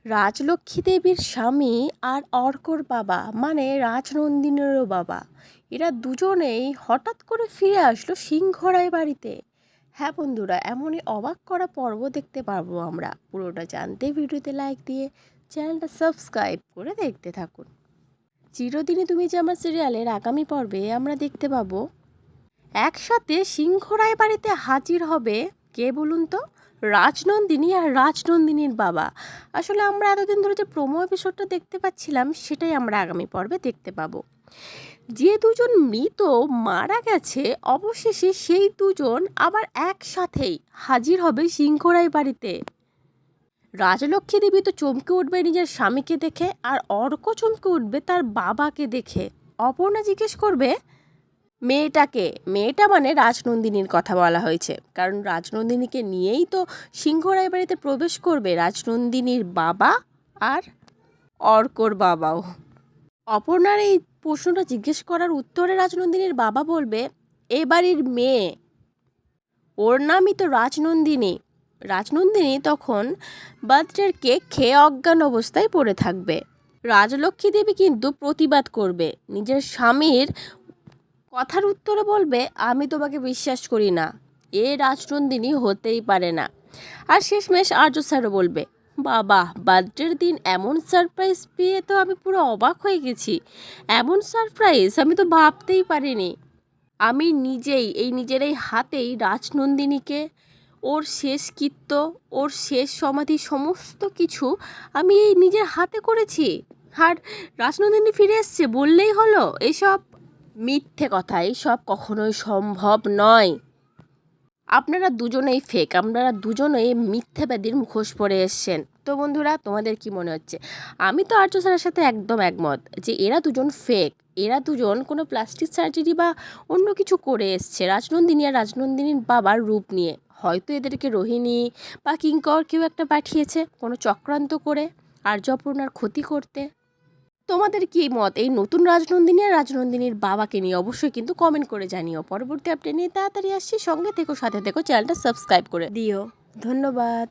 রাজলক্ষ্মী দেবীর স্বামী আর অর্কর বাবা মানে রাজনন্দিনীরও বাবা, এরা দুজনেই হঠাৎ করে ফিরে আসলো সিংহরায় বাড়িতে। হ্যাঁ বন্ধুরা, এমনই অবাক করা পর্ব দেখতে পারবো আমরা। পুরোটা জানতে ভিডিওতে লাইক দিয়ে চ্যানেলটা সাবস্ক্রাইব করে দেখতে থাকুন। চিরদিনই তুমি যে আমার সিরিয়ালের আগামী পর্বে আমরা দেখতে পাবো একসাথে সিংহরায় বাড়িতে হাজির হবে কে বলুন তো? রাজনন্দিনী আর রাজনন্দিনীর বাবা। আসলে আমরা এতদিন ধরে যে প্রোমো এপিসোডটা দেখতে পাচ্ছিলাম সেটাই আমরা আগামী পর্বে দেখতে পাবো। যে দুজন মৃত মারা গেছে, অবশেষে সেই দুজন আবার একসাথেই হাজির হবে সিংহরায় বাড়িতে। রাজলক্ষ্মী দেবী তো চমকে উঠবে নিজের স্বামীকে দেখে, আর অর্ক চমকে উঠবে তার বাবাকে দেখে। অপর্ণা জিজ্ঞেস করবে মেয়েটা মানে রাজনন্দিনীর কথা বলা হয়েছে, কারণ রাজনন্দিনীকে নিয়েই তো সিংহরায় বাড়িতে প্রবেশ করবে রাজনন্দিনীর বাবা আর অর্কর বাবাও। অপর্ণার এই প্রশ্নটা জিজ্ঞেস করার উত্তরে রাজনন্দিনীর বাবা বলবে, এ বাড়ির মেয়ে, ওর নামই তো রাজনন্দিনী। রাজনন্দিনী তখন বার্থডের কেক খেয়ে অজ্ঞান অবস্থায় পড়ে থাকবে। রাজলক্ষ্মী দেবী কিন্তু প্রতিবাদ করবে, নিজের স্বামীর কথার উত্তরে বলবে, আমি তোমাকে বিশ্বাস করি না, এ রাজনন্দিনী হতেই পারে না। আর শেষমেশ আর্য স্যারও বলবে, বাবা বার্থডের দিন এমন সারপ্রাইজ পেয়ে তো আমি পুরো অবাক হয়ে গেছি। এমন সারপ্রাইজ আমি তো ভাবতেই পারিনি। আমি নিজের এই হাতেই রাজনন্দিনীকে, ওর শেষকৃত্য, ওর শেষ সমাধি, সমস্ত কিছু আমি এই নিজের হাতে করেছি। আর রাজনন্দিনী ফিরে এসছে বললেই হলো? এসব মিথ্যে কথা, এইসব কখনোই সম্ভব নয়। আপনারা দুজনেই ফেক, আপনারা দুজনেই মিথ্যাবাদীর মুখোশ পরে এসছেন। তো বন্ধুরা, তোমাদের কি মনে হচ্ছে? আমি তো আর্য স্যারের সাথে একদম একমত যে এরা দুজন ফেক। এরা দুজন কোনো প্লাস্টিক সার্জারি বা অন্য কিছু করে এসছে রাজনন্দিনী আর রাজনন্দিনীর বাবার রূপ নিয়ে। হয়তো এদেরকে রোহিণী বা কিঙ্কর কেউ একটা পাঠিয়েছে কোনো চক্রান্ত করে আর্যপূর্ণার ক্ষতি করতে। তোমাদের কি মত এই নতুন রাজনন্দিনী আর রাজনন্দিনীর বাবাকে নিয়ে? অবশ্যই কিন্তু কমেন্ট করে জানিও। পরবর্তী আপডেট নিয়ে তাড়াতাড়ি আসছি, সঙ্গে থেকো, সাথে থেকো, চ্যানেলটা সাবস্ক্রাইব করে দিও। ধন্যবাদ।